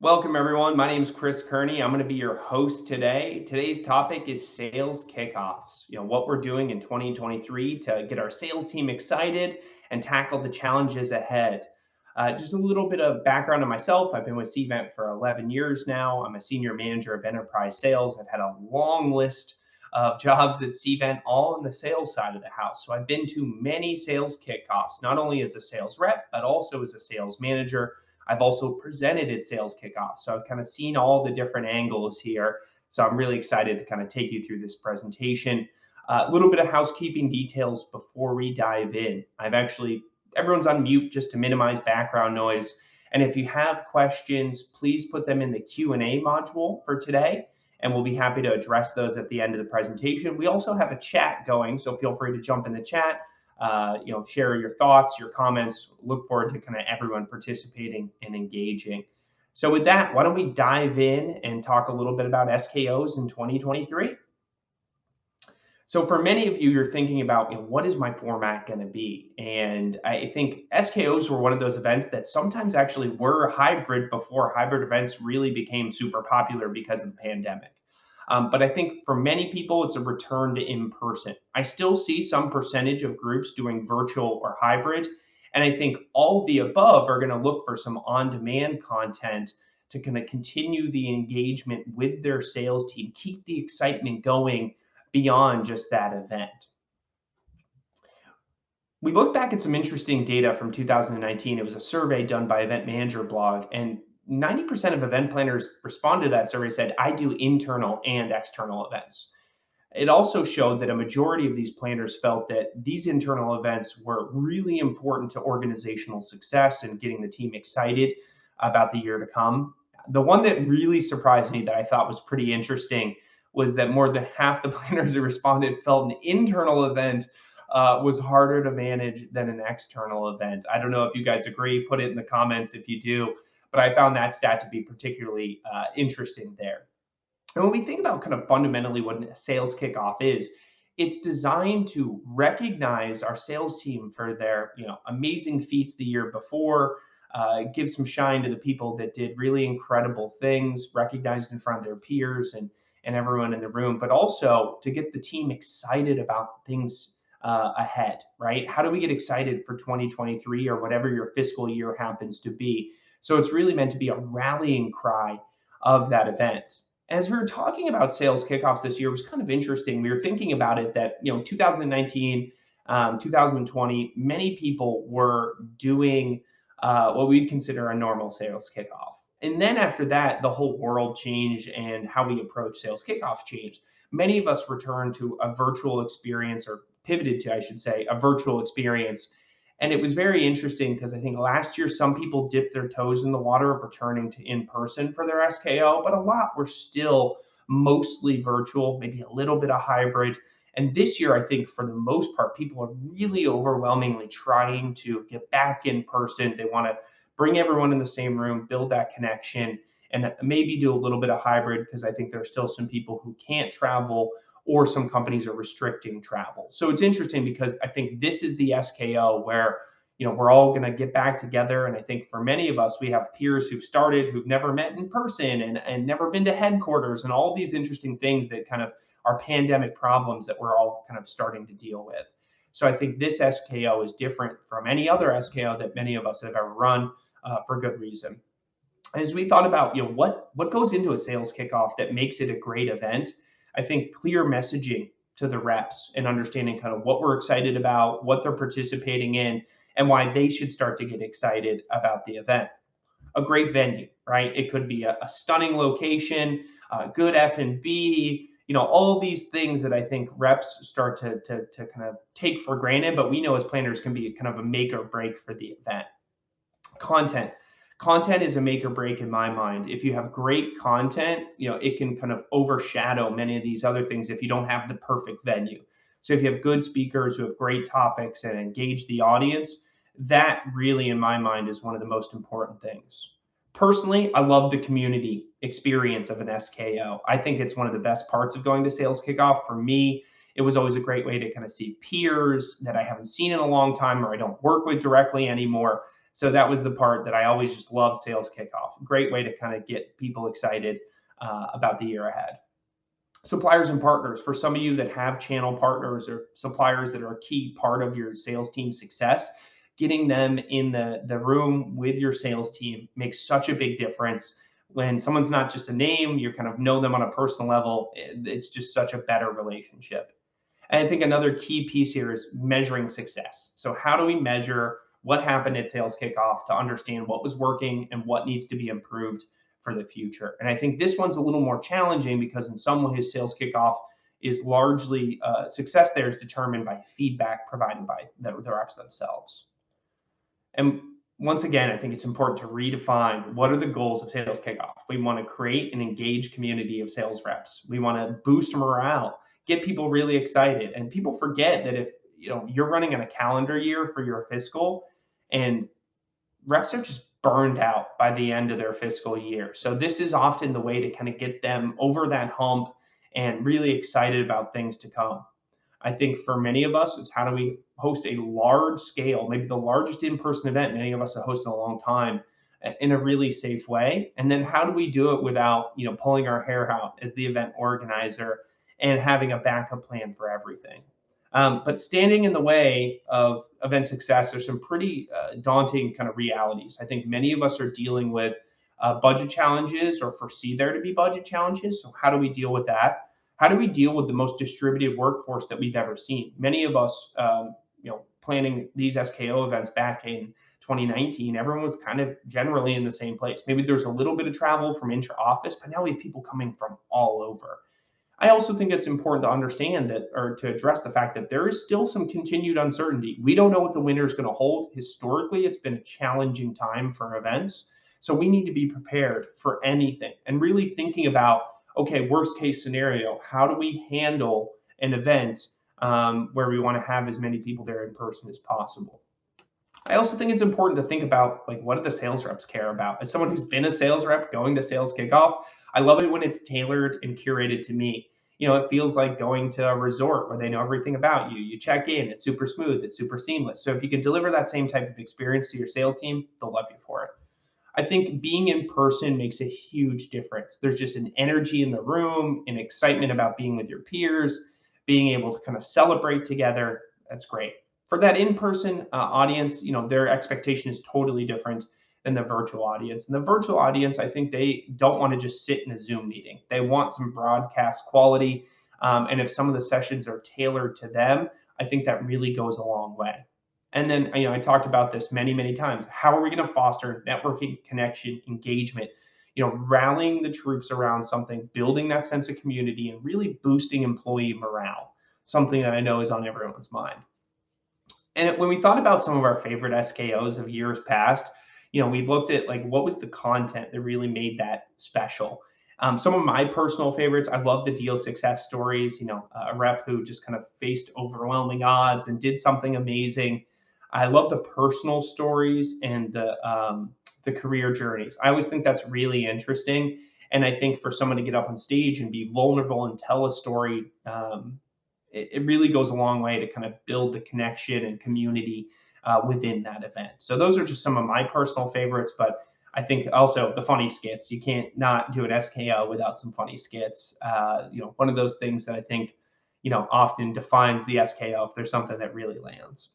Welcome, everyone. My name is Chris Kearney. I'm going to be your host today. Today's topic is sales kickoffs. What we're doing in 2023 to get our sales team excited and tackle the challenges ahead. Just a little bit of background on myself. I've been with Cvent for 11 years now. I'm a senior manager of enterprise sales. I've had a long list of jobs at Cvent, all on the sales side of the house. So I've been to many sales kickoffs, not only as a sales rep, but also as a sales manager. I've also presented at sales kickoffs. So I've kind of seen all the different angles here. So I'm really excited to kind of take you through this presentation. A little bit of housekeeping details before we dive in. Everyone's on mute just to minimize background noise. And if you have questions, please put them in the Q&A module for today, and we'll be happy to address those at the end of the presentation. We also have a chat going, so feel free to jump in the chat. Share your thoughts, your comments. Look forward to kind of everyone participating and engaging. So with that, why don't we dive in and talk a little bit about SKOs in 2023? So for many of you, you're thinking about, what is my format going to be? And I think SKOs were one of those events that sometimes actually were hybrid before hybrid events really became super popular because of the pandemic. But I think for many people, it's a return to in-person. I still see some percentage of groups doing virtual or hybrid. And I think all of the above are going to look for some on-demand content to kind of continue the engagement with their sales team, keep the excitement going beyond just that event. We look back at some interesting data from 2019. It was a survey done by Event Manager Blog, and 90% of event planners responded to that survey said, I do internal and external events. It also showed that a majority of these planners felt that these internal events were really important to organizational success and getting the team excited about the year to come. The one that really surprised me that I thought was pretty interesting was that more than half the planners who responded felt an internal event was harder to manage than an external event. I don't know if you guys agree. Put it in the comments if you do. But I found that stat to be particularly interesting there. And when we think about kind of fundamentally what a sales kickoff is, it's designed to recognize our sales team for their amazing feats the year before, give some shine to the people that did really incredible things, recognized in front of their peers and everyone in the room, but also to get the team excited about things ahead, right? How do we get excited for 2023 or whatever your fiscal year happens to be? So it's really meant to be a rallying cry of that event. As we were talking about sales kickoffs this year, it was kind of interesting. We were thinking about it that 2019, 2020, many people were doing what we'd consider a normal sales kickoff. And then after that, the whole world changed and how we approach sales kickoffs changed. Many of us returned to a virtual experience, or pivoted to, I should say, a virtual experience. And it was very interesting because I think last year some people dipped their toes in the water of returning to in-person for their SKO, but a lot were still mostly virtual, maybe a little bit of hybrid. And this year, I think for the most part, people are really overwhelmingly trying to get back in person. They want to bring everyone in the same room, build that connection, and maybe do a little bit of hybrid because I think there are still some people who can't travel, or some companies are restricting travel. So it's interesting because I think this is the SKO where we're all going to get back together. And I think for many of us, we have peers who've never met in person and never been to headquarters and all these interesting things that kind of are pandemic problems that we're all kind of starting to deal with. So I think this SKO is different from any other SKO that many of us have ever run for good reason. As we thought about what goes into a sales kickoff that makes it a great event, I think clear messaging to the reps and understanding kind of what we're excited about, what they're participating in, and why they should start to get excited about the event. A great venue, right? It could be a stunning location, good F&B, all these things that I think reps start to kind of take for granted, but we know as planners can be kind of a make or break for the event. Content is a make or break in my mind. If you have great content, it can kind of overshadow many of these other things if you don't have the perfect venue. So if you have good speakers who have great topics and engage the audience, that really, in my mind, is one of the most important things. Personally, I love the community experience of an SKO. I think it's one of the best parts of going to sales kickoff. For me, it was always a great way to kind of see peers that I haven't seen in a long time or I don't work with directly anymore. So that was the part that I always just loved sales kickoff. Great way to kind of get people excited about the year ahead. Suppliers and partners, for some of you that have channel partners or suppliers that are a key part of your sales team success, getting them in the room with your sales team makes such a big difference. When someone's not just a name, you kind of know them on a personal level, it's just such a better relationship. And I think another key piece here is measuring success. So how do we measure what happened at sales kickoff to understand what was working and what needs to be improved for the future? And I think this one's a little more challenging because in some ways sales kickoff is largely success there is determined by feedback provided by the reps themselves. And once again, I think it's important to redefine what are the goals of sales kickoff. We want to create an engaged community of sales reps. We want to boost morale, get people really excited. And people forget that if you're running on a calendar year for your fiscal, and reps are just burned out by the end of their fiscal year. So this is often the way to kind of get them over that hump and really excited about things to come. I think for many of us, it's how do we host a large scale, maybe the largest in-person event many of us have hosted in a long time, in a really safe way. And then how do we do it without, pulling our hair out as the event organizer and having a backup plan for everything. But standing in the way of event success, there's some pretty daunting kind of realities. I think many of us are dealing with budget challenges or foresee there to be budget challenges. So how do we deal with that? How do we deal with the most distributed workforce that we've ever seen? Many of us, planning these SKO events back in 2019, everyone was kind of generally in the same place. Maybe there's a little bit of travel from intra-office, but now we have people coming from all over. I also think it's important to understand that, or to address the fact that there is still some continued uncertainty. We don't know what the winter is going to hold. Historically, it's been a challenging time for events. So we need to be prepared for anything and really thinking about, okay, worst case scenario, how do we handle an event where we want to have as many people there in person as possible? I also think it's important to think about, like, what do the sales reps care about? As someone who's been a sales rep going to sales kickoff, I love it when it's tailored and curated to me. It feels like going to a resort where they know everything about you. You check in, it's super smooth, it's super seamless. So if you can deliver that same type of experience to your sales team, they'll love you for it. I think being in person makes a huge difference. There's just an energy in the room, an excitement about being with your peers, being able to kind of celebrate together. That's great. For that in-person audience, their expectation is totally different than the virtual audience. And the virtual audience, I think they don't want to just sit in a Zoom meeting. They want some broadcast quality. And if some of the sessions are tailored to them, I think that really goes a long way. And then, I talked about this many, many times. How are we going to foster networking, connection, engagement? Rallying the troops around something, building that sense of community, and really boosting employee morale, something that I know is on everyone's mind. And when we thought about some of our favorite SKOs of years past, we looked at, like, what was the content that really made that special. Some of my personal favorites, I love the deal success stories, a rep who just kind of faced overwhelming odds and did something amazing. I love the personal stories and the career journeys. I always think that's really interesting. And I think for someone to get up on stage and be vulnerable and tell a story, it really goes a long way to kind of build the connection and community within that event. So those are just some of my personal favorites, but I think also the funny skits. You can't not do an SKO without some funny skits. One of those things that I think, often defines the SKO if there's something that really lands.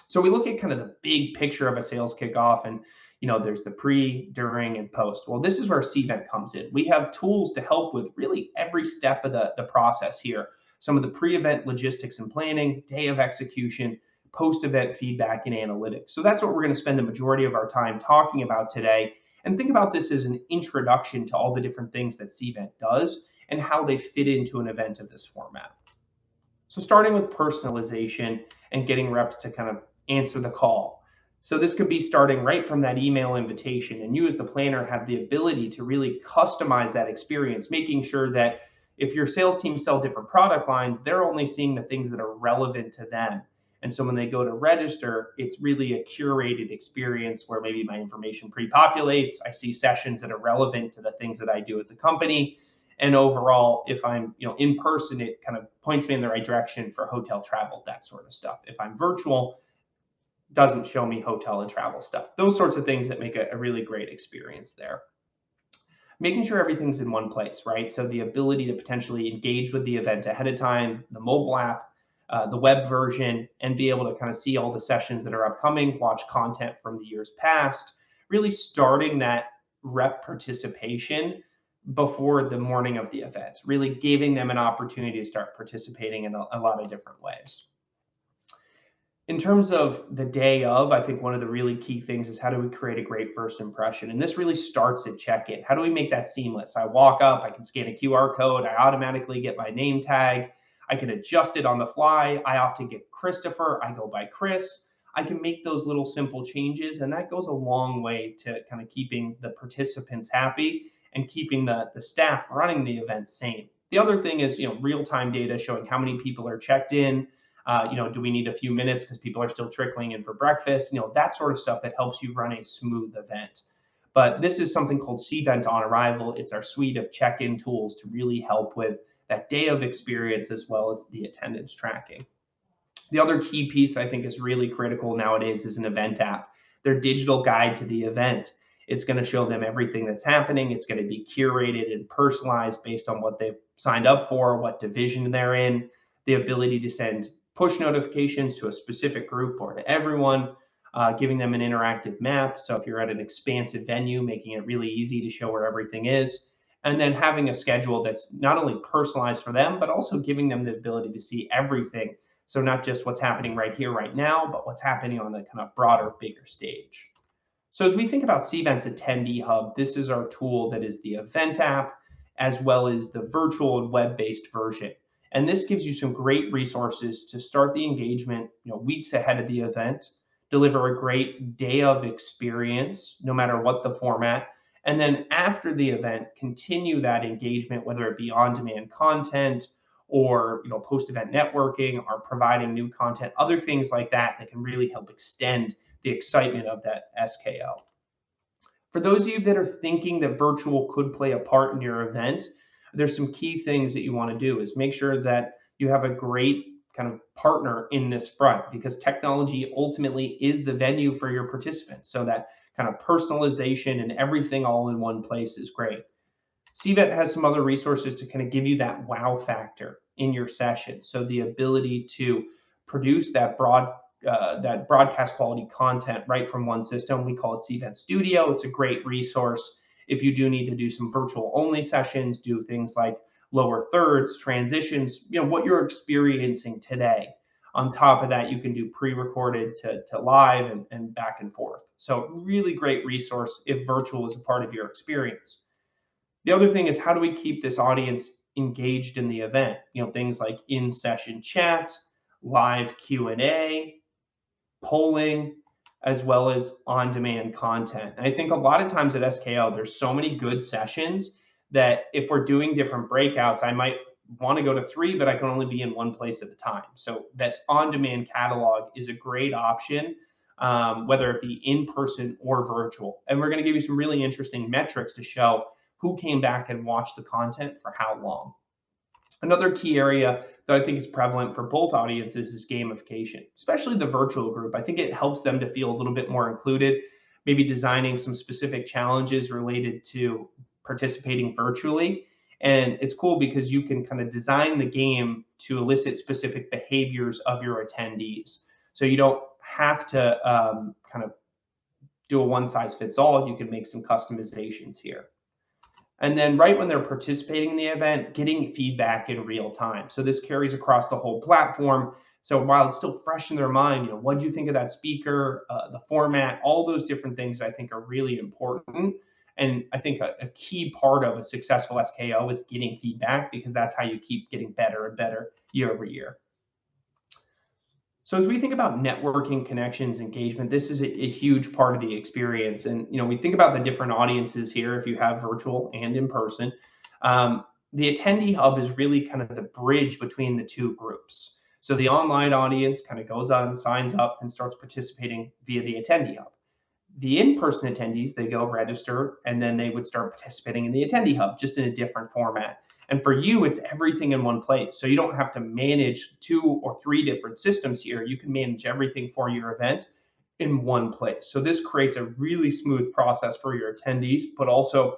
So we look at kind of the big picture of a sales kickoff, and there's the pre, during, and post. Well, this is where Cvent comes in. We have tools to help with really every step of the process here. Some of the pre-event logistics and planning, day of execution, post-event feedback and analytics. So that's what we're going to spend the majority of our time talking about today. And think about this as an introduction to all the different things that Cvent does and how they fit into an event of this format. So starting with personalization and getting reps to kind of answer the call. So this could be starting right from that email invitation, and you as the planner have the ability to really customize that experience, making sure that if your sales team sell different product lines, they're only seeing the things that are relevant to them. And so when they go to register, it's really a curated experience where maybe my information pre-populates. I see sessions that are relevant to the things that I do at the company. And overall, if I'm in person, it kind of points me in the right direction for hotel travel, that sort of stuff. If I'm virtual, doesn't show me hotel and travel stuff. Those sorts of things that make a really great experience there. Making sure everything's in one place, right? So the ability to potentially engage with the event ahead of time, the mobile app, the web version, and be able to kind of see all the sessions that are upcoming, watch content from the years past, really starting that rep participation before the morning of the event, really giving them an opportunity to start participating in a lot of different ways. In terms of the day of, I think one of the really key things is how do we create a great first impression? And this really starts at check-in. How do we make that seamless? I walk up, I can scan a QR code, I automatically get my name tag, I can adjust it on the fly. I often get Christopher, I go by Chris. I can make those little simple changes, and that goes a long way to kind of keeping the participants happy and keeping the staff running the event sane. The other thing is, real-time data showing how many people are checked in, do we need a few minutes because people are still trickling in for breakfast? That sort of stuff that helps you run a smooth event. But this is something called Cvent on Arrival. It's our suite of check-in tools to really help with that day of experience as well as the attendance tracking. The other key piece I think is really critical nowadays is an event app. Their digital guide to the event. It's going to show them everything that's happening. It's going to be curated and personalized based on what they've signed up for, what division they're in, the ability to send push notifications to a specific group or to everyone, giving them an interactive map. So if you're at an expansive venue, making it really easy to show where everything is. And then having a schedule that's not only personalized for them, but also giving them the ability to see everything. So not just what's happening right here, right now, but what's happening on the kind of broader, bigger stage. So as we think about Cvent's Attendee Hub, this is our tool that is the event app, as well as the virtual and web-based version. And this gives you some great resources to start the engagement, weeks ahead of the event, deliver a great day of experience, no matter what the format. And then after the event, continue that engagement, whether it be on-demand content or post-event networking or providing new content, other things like that that can really help extend the excitement of that SKO. For those of you that are thinking that virtual could play a part in your event, there's some key things that you want to do is make sure that you have a great kind of partner in this front, because technology ultimately is the venue for your participants. So that kind of personalization and everything all in one place is great. Cvent has some other resources to kind of give you that wow factor in your session. So the ability to produce that broadcast quality content right from one system. We call it Cvent Studio. It's a great resource if you do need to do some virtual only sessions, do things like lower thirds, transitions, what you're experiencing today. On top of that, you can do pre-recorded to live and back and forth. So really great resource if virtual is a part of your experience. The other thing is, how do we keep this audience engaged in the event? Things like in-session chat, live Q&A, polling, as well as on-demand content. And I think a lot of times at SKO, there's so many good sessions that if we're doing different breakouts, I might want to go to 3, but I can only be in one place at a time. So that on-demand catalog is a great option, whether it be in person or virtual. And we're going to give you some really interesting metrics to show who came back and watched the content for how long. Another key area that I think is prevalent for both audiences is gamification, especially the virtual group. I think it helps them to feel a little bit more included, maybe designing some specific challenges related to participating virtually. And it's cool because you can kind of design the game to elicit specific behaviors of your attendees. So you don't have to kind of do a one size fits all. You can make some customizations here. And then right when they're participating in the event, getting feedback in real time. So this carries across the whole platform. So while it's still fresh in their mind, what do you think of that speaker, the format, all those different things I think are really important. And I think a key part of a successful SKO is getting feedback, because that's how you keep getting better and better year over year. So as we think about networking, connections, engagement, this is a huge part of the experience. And we think about the different audiences here, if you have virtual and in person. The Attendee Hub is really kind of the bridge between the two groups. So the online audience kind of goes on, signs up, and starts participating via the Attendee Hub. The in-person attendees, they go register, and then they would start participating in the Attendee Hub, just in a different format. And for you, it's everything in one place. So you don't have to manage 2 or 3 different systems here. You can manage everything for your event in one place. So this creates a really smooth process for your attendees, but also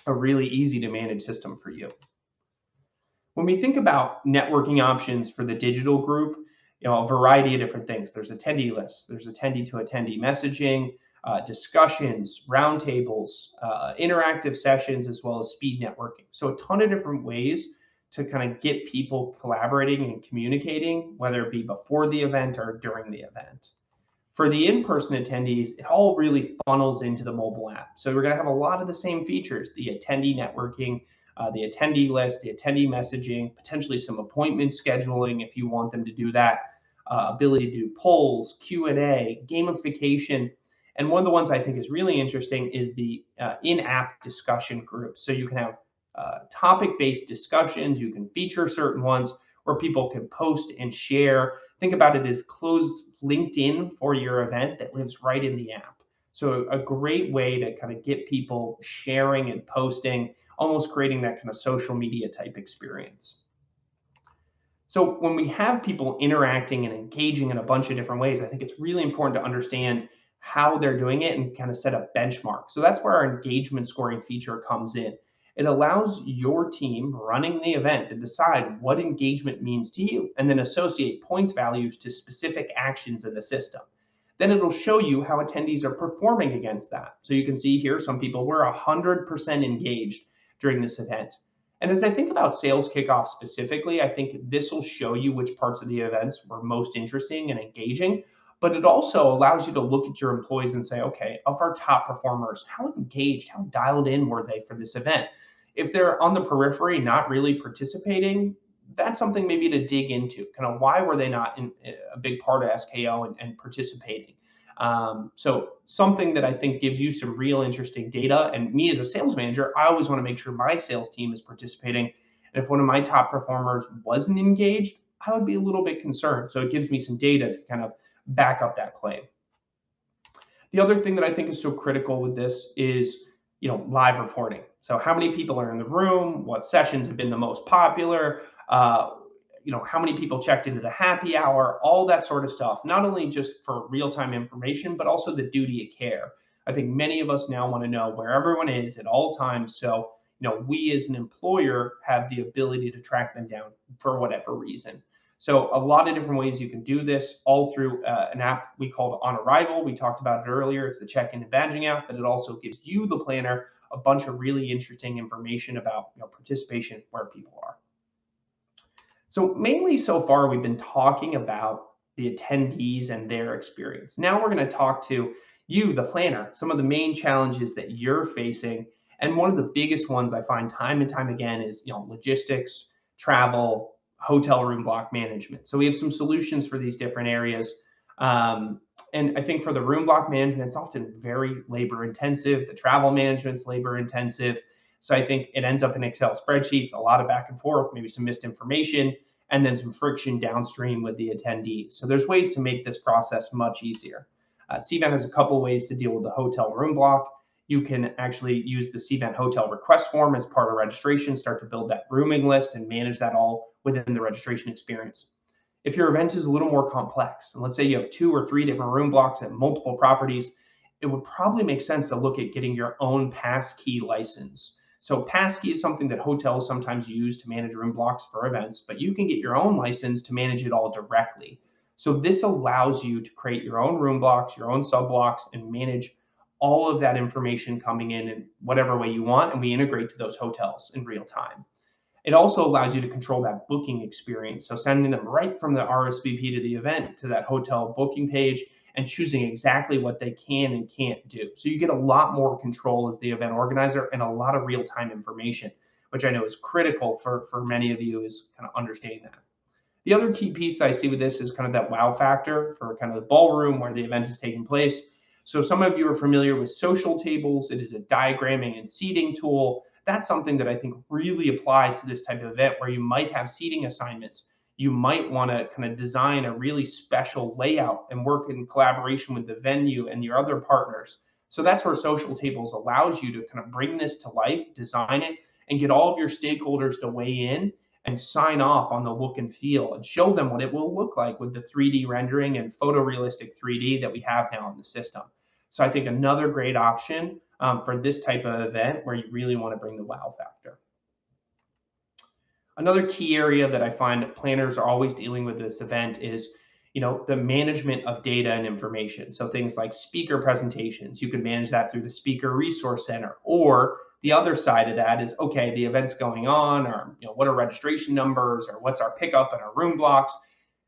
a really easy to manage system for you. When we think about networking options for the digital group, a variety of different things. There's attendee lists, there's attendee to attendee messaging, discussions, roundtables, interactive sessions, as well as speed networking. So a ton of different ways to kind of get people collaborating and communicating, whether it be before the event or during the event. For the in-person attendees, it all really funnels into the mobile app. So we're going to have a lot of the same features, the attendee networking, the attendee list, the attendee messaging, potentially some appointment scheduling if you want them to do that, ability to do polls, Q&A, gamification. And one of the ones I think is really interesting is the in-app discussion group. So you can have topic-based discussions, you can feature certain ones where people can post and share. Think about it as closed LinkedIn for your event that lives right in the app. So a great way to kind of get people sharing and posting, almost creating that kind of social media type experience. So when we have people interacting and engaging in a bunch of different ways, I think it's really important to understand how they're doing it and kind of set a benchmark. So that's where our engagement scoring feature comes in. It allows your team running the event to decide what engagement means to you and then associate points values to specific actions in the system. Then it'll show you how attendees are performing against that. So you can see here, some people were 100% engaged during this event. And as I think about sales kickoff specifically, I think this will show you which parts of the events were most interesting and engaging. But it also allows you to look at your employees and say, okay, of our top performers, how engaged, how dialed in were they for this event? If they're on the periphery, not really participating, that's something maybe to dig into. Kind of why were they not a big part of SKO and participating? So something that I think gives you some real interesting data. And me as a sales manager, I always want to make sure my sales team is participating. And if one of my top performers wasn't engaged, I would be a little bit concerned. So it gives me some data to kind of back up that claim. The other thing that I think is so critical with this is, live reporting. So how many people are in the room? What sessions have been the most popular? How many people checked into the happy hour, all that sort of stuff, not only just for real-time information, but also the duty of care. I think many of us now want to know where everyone is at all times. So, we as an employer have the ability to track them down for whatever reason. So a lot of different ways you can do this, all through an app we called On Arrival. We talked about it earlier. It's the check-in and badging app, but it also gives you, the planner, a bunch of really interesting information about participation, where people are. So mainly so far, we've been talking about the attendees and their experience. Now we're going to talk to you, the planner, some of the main challenges that you're facing. And one of the biggest ones I find time and time again is, logistics, travel, hotel room block management. So we have some solutions for these different areas. And I think for the room block management, it's often very labor intensive. The travel management's labor intensive. So I think it ends up in Excel spreadsheets, a lot of back and forth, maybe some missed information, and then some friction downstream with the attendees. So there's ways to make this process much easier. Cvent has a couple ways to deal with the hotel room block. You can actually use the Cvent hotel request form as part of registration, start to build that rooming list and manage that all within the registration experience. If your event is a little more complex, and let's say you have 2 or 3 different room blocks at multiple properties, it would probably make sense to look at getting your own passkey license. So passkey is something that hotels sometimes use to manage room blocks for events, but you can get your own license to manage it all directly. So this allows you to create your own room blocks, your own sub blocks, and manage all of that information coming in whatever way you want, and we integrate to those hotels in real time. It also allows you to control that booking experience. So sending them right from the RSVP to the event to that hotel booking page and choosing exactly what they can and can't do. So you get a lot more control as the event organizer and a lot of real-time information, which I know is critical for many of you, is kind of understanding that. The other key piece I see with this is kind of that wow factor for kind of the ballroom where the event is taking place. So some of you are familiar with social tables. It is a diagramming and seating tool. That's something that I think really applies to this type of event where you might have seating assignments. You might want to kind of design a really special layout and work in collaboration with the venue and your other partners. So that's where social tables allows you to kind of bring this to life, design it, and get all of your stakeholders to weigh in and sign off on the look and feel and show them what it will look like with the 3D rendering and photorealistic 3D that we have now in the system. So I think another great option for this type of event where you really want to bring the wow factor. Another key area that I find planners are always dealing with this event is, the management of data and information. So things like speaker presentations, you can manage that through the speaker resource center. Or the other side of that is, okay, the event's going on, or what are registration numbers, or what's our pickup and our room blocks.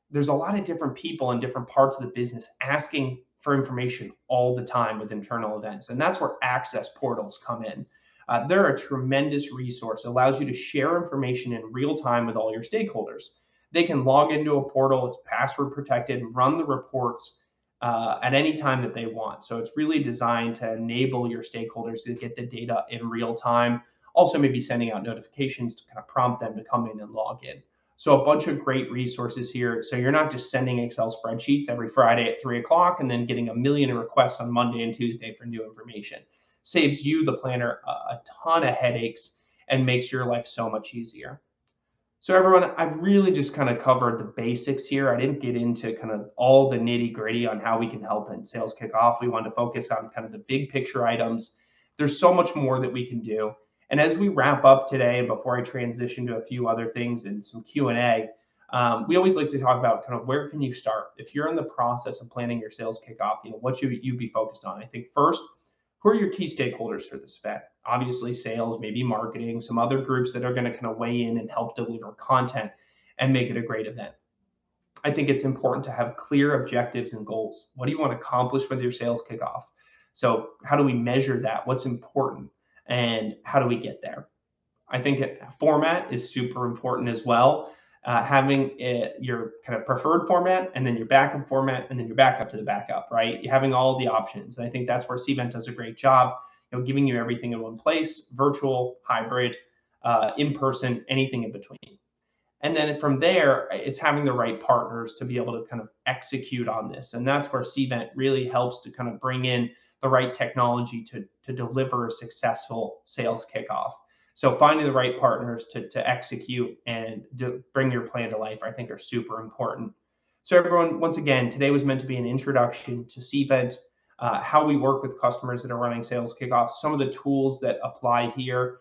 There's a lot of different people in different parts of the business asking for information all the time with internal events. And that's where access portals come in. They're a tremendous resource. It allows you to share information in real time with all your stakeholders. They can log into a portal, it's password protected, and run the reports at any time that they want. So it's really designed to enable your stakeholders to get the data in real time. Also, maybe sending out notifications to kind of prompt them to come in and log in. So a bunch of great resources here. So you're not just sending Excel spreadsheets every Friday at 3 o'clock and then getting a million requests on Monday and Tuesday for new information. Saves you, the planner, a ton of headaches and makes your life so much easier. So everyone, I've really just kind of covered the basics here. I didn't get into kind of all the nitty gritty on how we can help in sales kickoff. We wanted to focus on kind of the big picture items. There's so much more that we can do. And as we wrap up today, and before I transition to a few other things and some Q&A, we always like to talk about kind of where can you start? If you're in the process of planning your sales kickoff, what should you be focused on? I think first, who are your key stakeholders for this event? Obviously, sales, maybe marketing, some other groups that are going to kind of weigh in and help deliver content and make it a great event. I think it's important to have clear objectives and goals. What do you want to accomplish with your sales kickoff? So, how do we measure that? What's important? And how do we get there? I think format is super important as well. Having your kind of preferred format and then your backup format and then your backup to the backup, right? Having all the options. And I think that's where Cvent does a great job, giving you everything in one place, virtual, hybrid, in person, anything in between. And then from there, it's having the right partners to be able to kind of execute on this. And that's where Cvent really helps to kind of bring in the right technology to deliver a successful sales kickoff. So finding the right partners to execute and bring your plan to life, I think are super important. So everyone, once again, today was meant to be an introduction to Cvent, how we work with customers that are running sales kickoffs, some of the tools that apply here.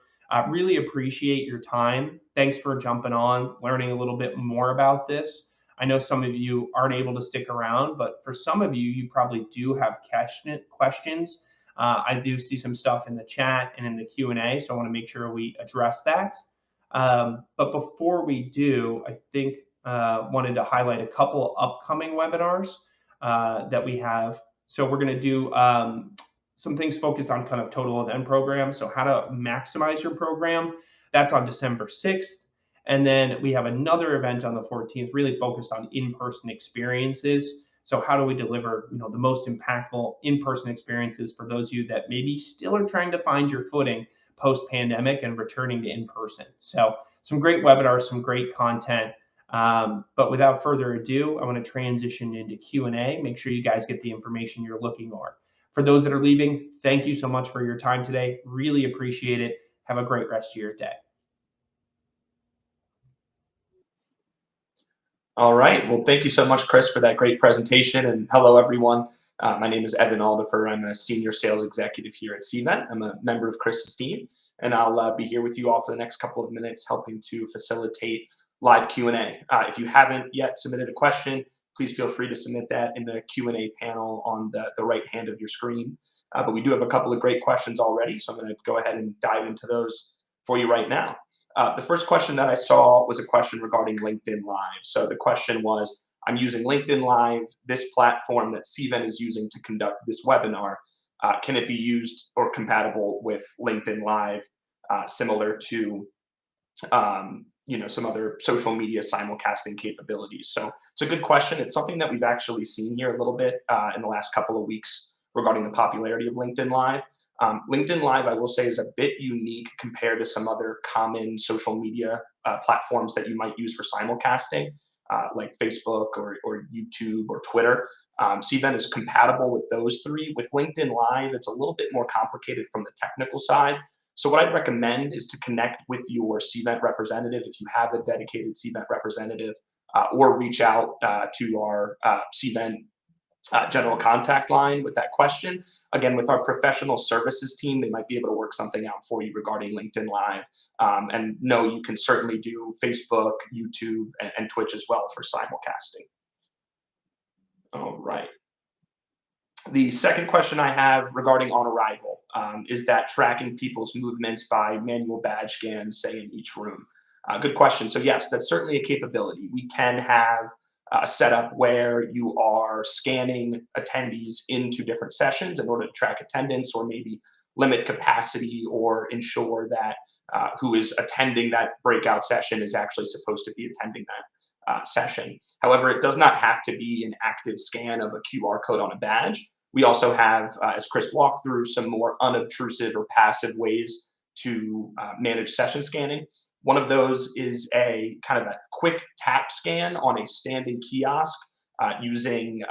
Really appreciate your time. Thanks for jumping on, learning a little bit more about this. I know some of you aren't able to stick around, but for some of you, you probably do have questions. I do see some stuff in the chat and in the Q&A, so I want to make sure we address that. But before we do, I think wanted to highlight a couple upcoming webinars that we have. So we're going to do some things focused on kind of total event program. So how to maximize your program. That's on December 6th. And then we have another event on the 14th, really focused on in-person experiences. So how do we deliver, the most impactful in-person experiences for those of you that maybe still are trying to find your footing post-pandemic and returning to in-person. So some great webinars, some great content. But without further ado, I want to transition into Q&A. Make sure you guys get the information you're looking for. For those that are leaving, thank you so much for your time today. Really appreciate it. Have a great rest of your day. All right. Well, thank you so much, Chris, for that great presentation. And hello, everyone. My name is Evan Aldifer. I'm a senior sales executive here at Cvent. I'm a member of Chris's team, and I'll be here with you all for the next couple of minutes, helping to facilitate live Q&A. If you haven't yet submitted a question, please feel free to submit that in the Q&A panel on the right hand of your screen. But we do have a couple of great questions already, so I'm going to go ahead and dive into those for you right now. The first question that I saw was a question regarding LinkedIn Live. So the question was, I'm using LinkedIn Live, this platform that Cvent is using to conduct this webinar. Can it be used or compatible with LinkedIn Live, similar to some other social media simulcasting capabilities? So it's a good question. It's something that we've actually seen here a little bit in the last couple of weeks regarding the popularity of LinkedIn Live. LinkedIn Live, I will say, is a bit unique compared to some other common social media platforms that you might use for simulcasting, like Facebook or YouTube or Twitter. Cvent is compatible with those three. With LinkedIn Live, it's a little bit more complicated from the technical side. So what I'd recommend is to connect with your Cvent representative if you have a dedicated Cvent representative, or reach out to our Cvent general contact line with that question. Again, with our professional services team, they might be able to work something out for you regarding LinkedIn Live. And no, you can certainly do Facebook, YouTube, and Twitch as well for simulcasting. All right. The second question I have regarding on arrival is that tracking people's movements by manual badge scans, say in each room. Good question. So yes, that's certainly a capability. We can have a setup where you are scanning attendees into different sessions in order to track attendance or maybe limit capacity or ensure that who is attending that breakout session is actually supposed to be attending that session. However, it does not have to be an active scan of a QR code on a badge. We also have, as Chris walked through, some more unobtrusive or passive ways to manage session scanning. One of those is a kind of a quick tap scan on a standing kiosk using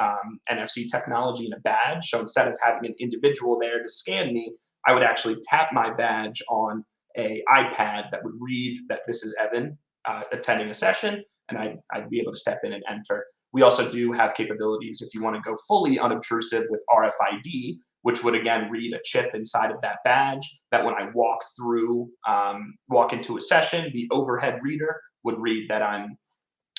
NFC technology and a badge. So instead of having an individual there to scan me, I would actually tap my badge on a iPad that would read that this is Evan attending a session, and I'd be able to step in and enter. We also do have capabilities if you want to go fully unobtrusive with RFID, which would again read a chip inside of that badge that when I walk into a session, the overhead reader would read that I'm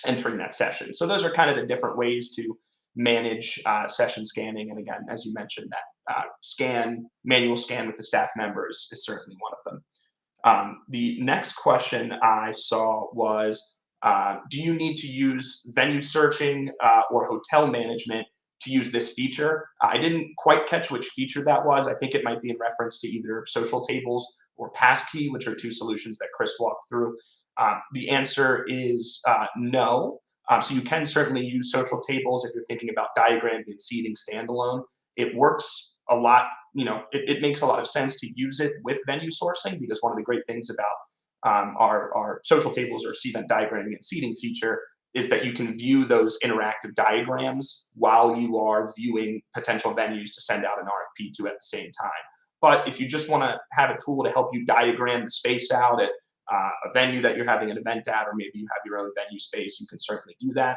entering that session. So those are kind of the different ways to manage session scanning. And again, as you mentioned, that manual scan with the staff members is certainly one of them. The next question I saw was, do you need to use venue searching or hotel management to use this feature? I didn't quite catch which feature that was. I think it might be in reference to either social tables or passkey, which are two solutions that Chris walked through. The answer is no. So you can certainly use social tables if you're thinking about diagramming and seating standalone. It works a lot. It makes a lot of sense to use it with venue sourcing, because one of the great things about our social tables or Cvent diagramming and seating feature is that you can view those interactive diagrams while you are viewing potential venues to send out an RFP to at the same time. But if you just want to have a tool to help you diagram the space out at a venue that you're having an event at, or maybe you have your own venue space, you can certainly do that.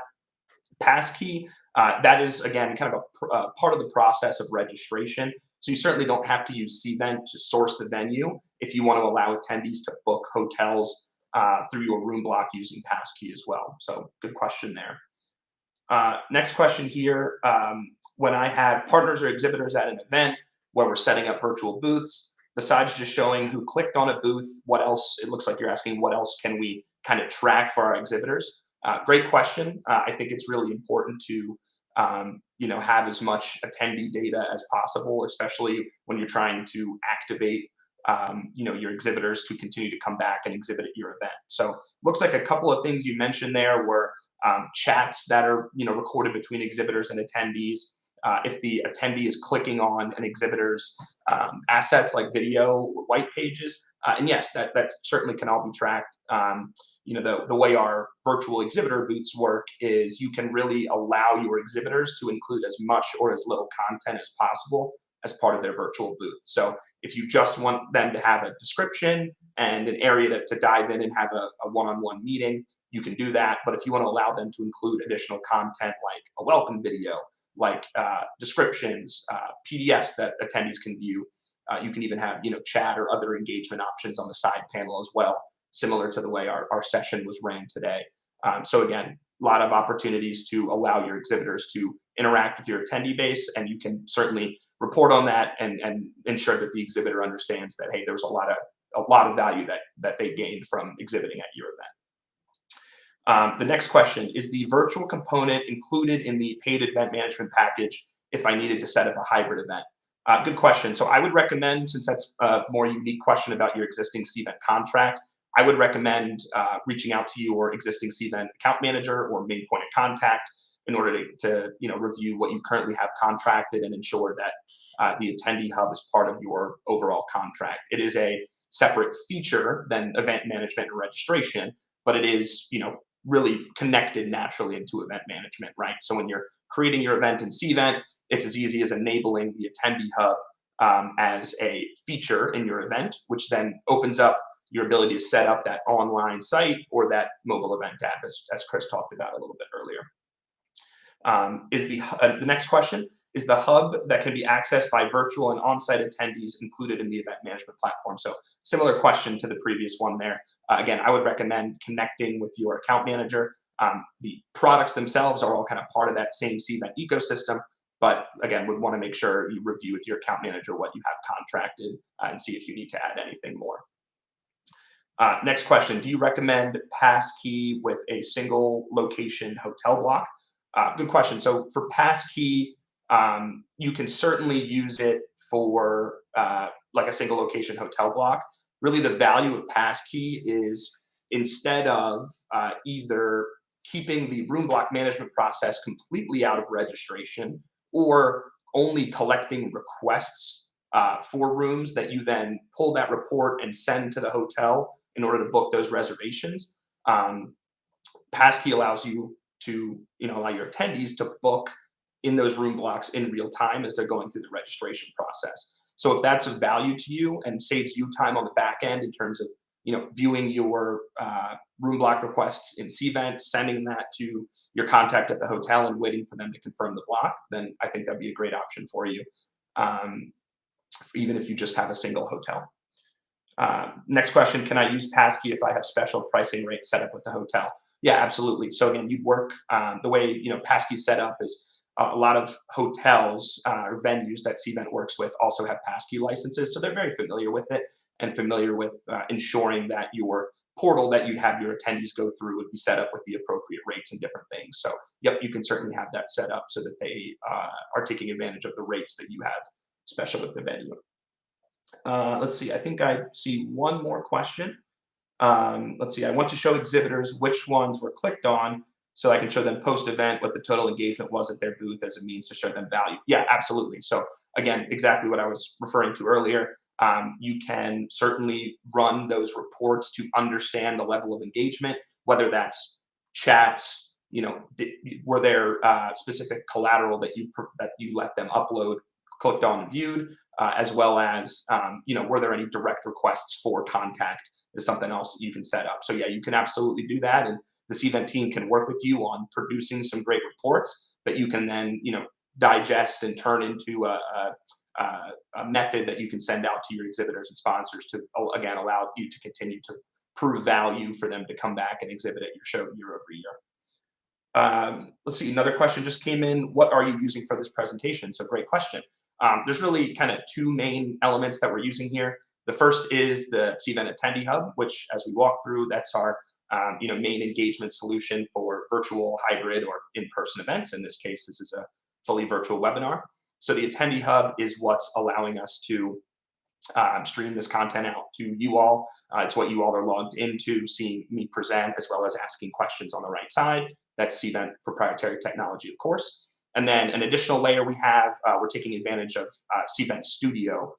Passkey, that is, again, kind of a part of the process of registration. So you certainly don't have to use Cvent to source the venue if you want to allow attendees to book hotels through your room block using passkey as well. So good question there. Next question here. When I have partners or exhibitors at an event where we're setting up virtual booths, besides just showing who clicked on a booth, what else? It looks like you're asking what else can we kind of track for our exhibitors? Great question. I think it's really important to have as much attendee data as possible, especially when you're trying to activate your exhibitors to continue to come back and exhibit at your event. So looks like a couple of things you mentioned there were chats that are recorded between exhibitors and attendees. If the attendee is clicking on an exhibitor's assets like video or white pages, and yes, that certainly can all be tracked. The way our virtual exhibitor booths work is you can really allow your exhibitors to include as much or as little content as possible as part of their virtual booth. So if you just want them to have a description and an area to dive in and have a one-on-one meeting, you can do that. But if you want to allow them to include additional content like a welcome video, like descriptions, PDFs that attendees can view, you can even have chat or other engagement options on the side panel as well, similar to the way our session was ran today. So again, a lot of opportunities to allow your exhibitors to interact with your attendee base, and you can certainly report on that and ensure that the exhibitor understands that, hey, there was a lot of value that they gained from exhibiting at your event. The next question is the virtual component included in the paid event management package if I needed to set up a hybrid event? Good question. So I would recommend, since that's a more unique question about your existing Cvent contract, I would recommend reaching out to your existing Cvent account manager or main point of contact in order to review what you currently have contracted and ensure that the attendee hub is part of your overall contract. It is a separate feature than event management and registration, but it is really connected naturally into event management, right? So when you're creating your event in Cvent, it's as easy as enabling the attendee hub as a feature in your event, which then opens up your ability to set up that online site or that mobile event app, as Chris talked about a little bit earlier. Is the next question, is the hub that can be accessed by virtual and on-site attendees included in the event management platform? So similar question to the previous one there. Again, I would recommend connecting with your account manager. The products themselves are all kind of part of that same Cvent ecosystem, but again, would want to make sure you review with your account manager what you have contracted and see if you need to add anything more. Next question, do you recommend passkey with a single location hotel block? Good question. So for passkey, you can certainly use it for like a single location hotel block. Really, the value of passkey is instead of either keeping the room block management process completely out of registration or only collecting requests for rooms that you then pull that report and send to the hotel in order to book those reservations. Passkey allows you to allow your attendees to book in those room blocks in real time as they're going through the registration process. So if that's of value to you and saves you time on the back end in terms of viewing your room block requests in Cvent, sending that to your contact at the hotel and waiting for them to confirm the block, then I think that'd be a great option for you, even if you just have a single hotel. Next question, can I use passkey if I have special pricing rates set up with the hotel? Yeah, absolutely. So again, you'd work the way passkey set up is a lot of hotels or venues that Cvent works with also have passkey licenses, so they're very familiar with it and familiar with ensuring that your portal that you have your attendees go through would be set up with the appropriate rates and different things. So yep, you can certainly have that set up so that they are taking advantage of the rates that you have, especially with the venue. Let's see, I think I see one more question. Let's see, I want to show exhibitors which ones were clicked on so I can show them post-event what the total engagement was at their booth as a means to show them value. Yeah, absolutely. So again, exactly what I was referring to earlier. You can certainly run those reports to understand the level of engagement, whether that's chats, were there specific collateral that you let them upload, clicked on and viewed, as well as were there any direct requests for contact is something else that you can set up. So yeah, you can absolutely do that, and the Cvent team can work with you on producing some great reports that you can then digest and turn into a method that you can send out to your exhibitors and sponsors to again allow you to continue to prove value for them to come back and exhibit at your show year over year. Let's see, another question just came in. What are you using for this presentation? So great question. There's really kind of two main elements that we're using here. The first is the Cvent Attendee Hub, which, as we walk through, that's our main engagement solution for virtual, hybrid, or in-person events. In this case, this is a fully virtual webinar. So the Attendee Hub is what's allowing us to stream this content out to you all. It's what you all are logged into, seeing me present, as well as asking questions on the right side. That's Cvent proprietary technology, of course. And then an additional layer we have, we're taking advantage of Cvent Studio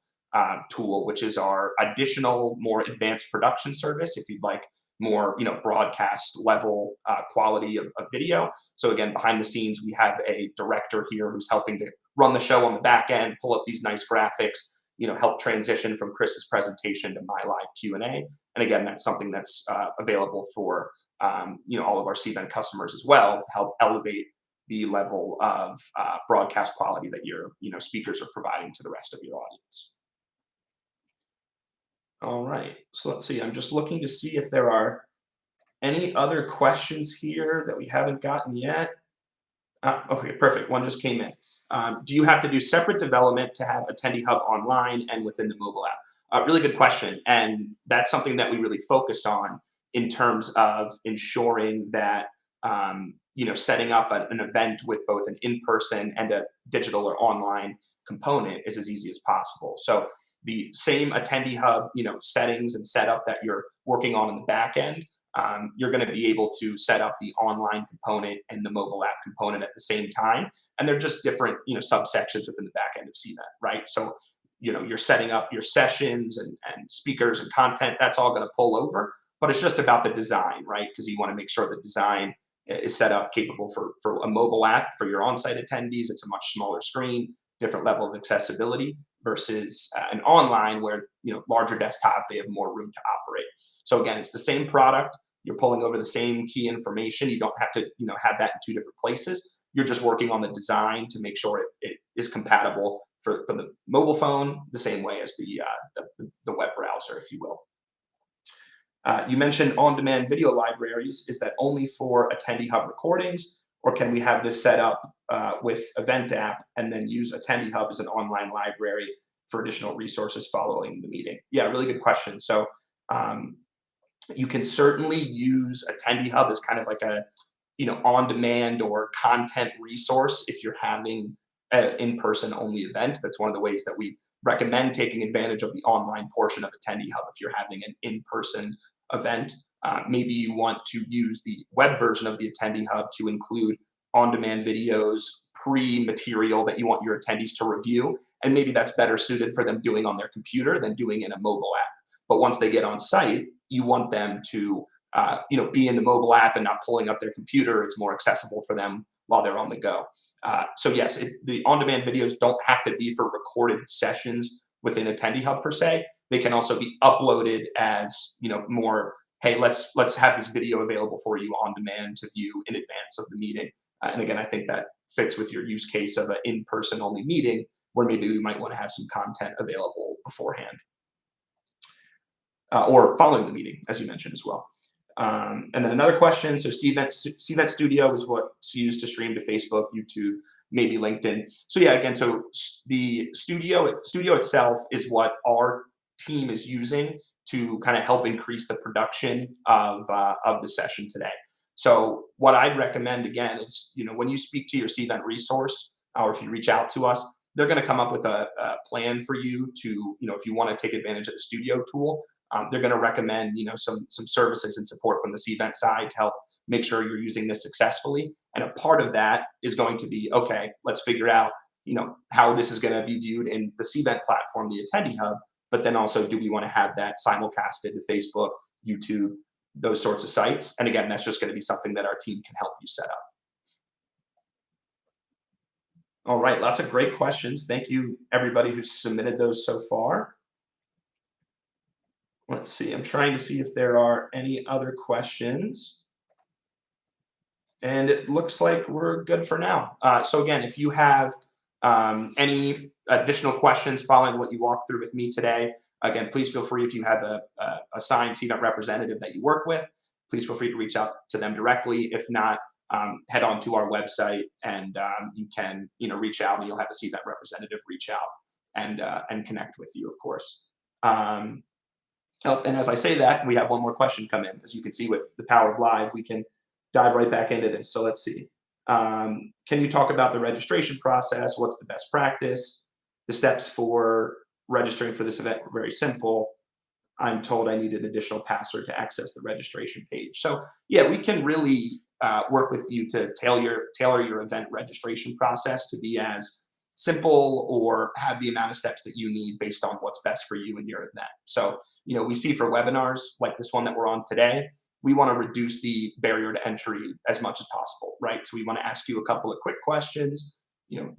tool, which is our additional, more advanced production service if you'd like more broadcast level quality of video. So again, behind the scenes, we have a director here who's helping to run the show on the back end, pull up these nice graphics, help transition from Chris's presentation to my live Q&A. And again, that's something that's available for all of our Cvent customers as well to help elevate the level of broadcast quality that your speakers are providing to the rest of your audience. All right, so let's see. I'm just looking to see if there are any other questions here that we haven't gotten yet. Okay, perfect. One just came in. Do you have to do separate development to have Attendee Hub online and within the mobile app? Really good question. And that's something that we really focused on in terms of ensuring that setting up an event with both an in-person and a digital or online component is as easy as possible. So the same Attendee Hub, settings and setup that you're working on in the back end, you're going to be able to set up the online component and the mobile app component at the same time. And they're just different, subsections within the back end of Cvent, right? So, you're setting up your sessions and speakers and content, that's all going to pull over, but it's just about the design, right? Because you want to make sure the design is set up capable for a mobile app for your on-site attendees. It's a much smaller screen, different level of accessibility versus an online where, larger desktop, they have more room to operate. So again, it's the same product. You're pulling over the same key information. You don't have to, have that in two different places. You're just working on the design to make sure it is compatible for the mobile phone the same way as the web browser, if you will. You mentioned on-demand video libraries. Is that only for Attendee Hub recordings, or can we have this set up with Event app and then use Attendee Hub as an online library for additional resources following the meeting? Yeah, really good question. So you can certainly use Attendee Hub as kind of like a on-demand or content resource if you're having an in-person only event. That's one of the ways that we recommend taking advantage of the online portion of Attendee Hub if you're having an in-person event. Maybe you want to use the web version of the Attendee Hub to include on-demand videos, pre-material that you want your attendees to review, and maybe that's better suited for them doing on their computer than doing in a mobile app. But once they get on site, you want them to be in the mobile app and not pulling up their computer. It's more accessible for them while they're on the go. So yes, the on-demand videos don't have to be for recorded sessions within Attendee Hub per se. They can also be uploaded as more, hey, let's have this video available for you on demand to view in advance of the meeting. And again, I think that fits with your use case of an in-person only meeting where maybe we might want to have some content available beforehand or following the meeting, as you mentioned as well. And then another question. So Cvent Studio is what's used to stream to Facebook, YouTube, maybe LinkedIn. So yeah, again, so the studio itself is what our team is using to kind of help increase the production of the session today. So what I'd recommend again is, when you speak to your Cvent resource, or if you reach out to us, they're going to come up with a plan for you to, if you want to take advantage of the studio tool. They're going to recommend, some services and support from the Cvent side to help make sure you're using this successfully. And a part of that is going to be, okay, let's figure out, how this is going to be viewed in the Cvent platform, the Attendee Hub. But then also, do we want to have that simulcasted to Facebook, YouTube, those sorts of sites? And again, that's just going to be something that our team can help you set up. All right, lots of great questions. Thank you, everybody who's submitted those so far. Let's see, I'm trying to see if there are any other questions. And it looks like we're good for now. So again, if you have any additional questions following what you walked through with me today, again, please feel free, if you have a assigned Cvent representative that you work with, please feel free to reach out to them directly. If not, head on to our website and you can reach out, and you'll have a Cvent representative reach out and connect with you, of course. And as I say that, we have one more question come in. As you can see, with the power of live, we can dive right back into this. So let's see. Can you talk about the registration process? What's the best practice? The steps for registering for this event were very simple. I'm told I need an additional password to access the registration page. So yeah, we can really work with you to tailor your event registration process to be as simple or have the amount of steps that you need based on what's best for you and your event. So, we see for webinars like this one that we're on today, we want to reduce the barrier to entry as much as possible, right? So we want to ask you a couple of quick questions,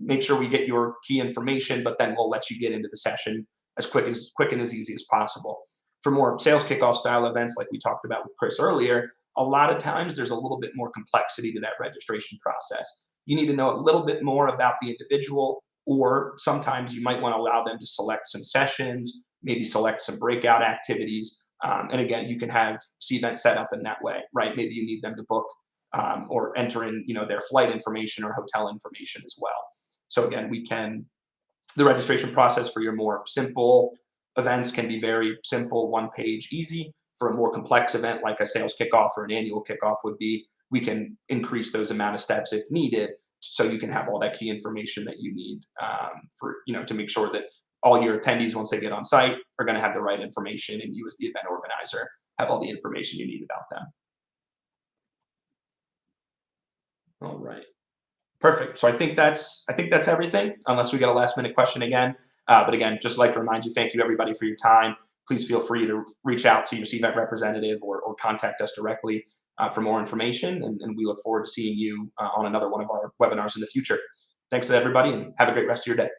make sure we get your key information, but then we'll let you get into the session as quick and as easy as possible. For more sales kickoff style events, like we talked about with Chris earlier, a lot of times there's a little bit more complexity to that registration process. You need to know a little bit more about the individual, or sometimes you might want to allow them to select some sessions, maybe select some breakout activities. And again, you can have Cvent set up in that way, right? Maybe you need them to book or enter in, their flight information or hotel information as well. So again, the registration process for your more simple events can be very simple, one page, easy. For a more complex event like a sales kickoff or an annual kickoff we can increase those amount of steps if needed, so you can have all that key information that you need to make sure that all your attendees, once they get on site, are going to have the right information, and you as the event organizer have all the information you need about them. All right, perfect. So I think that's everything, unless we get a last minute question again. But again, just like to remind you, thank you everybody for your time. Please feel free to reach out to your Cvent representative or contact us directly for more information. And we look forward to seeing you on another one of our webinars in the future. Thanks to everybody, and have a great rest of your day.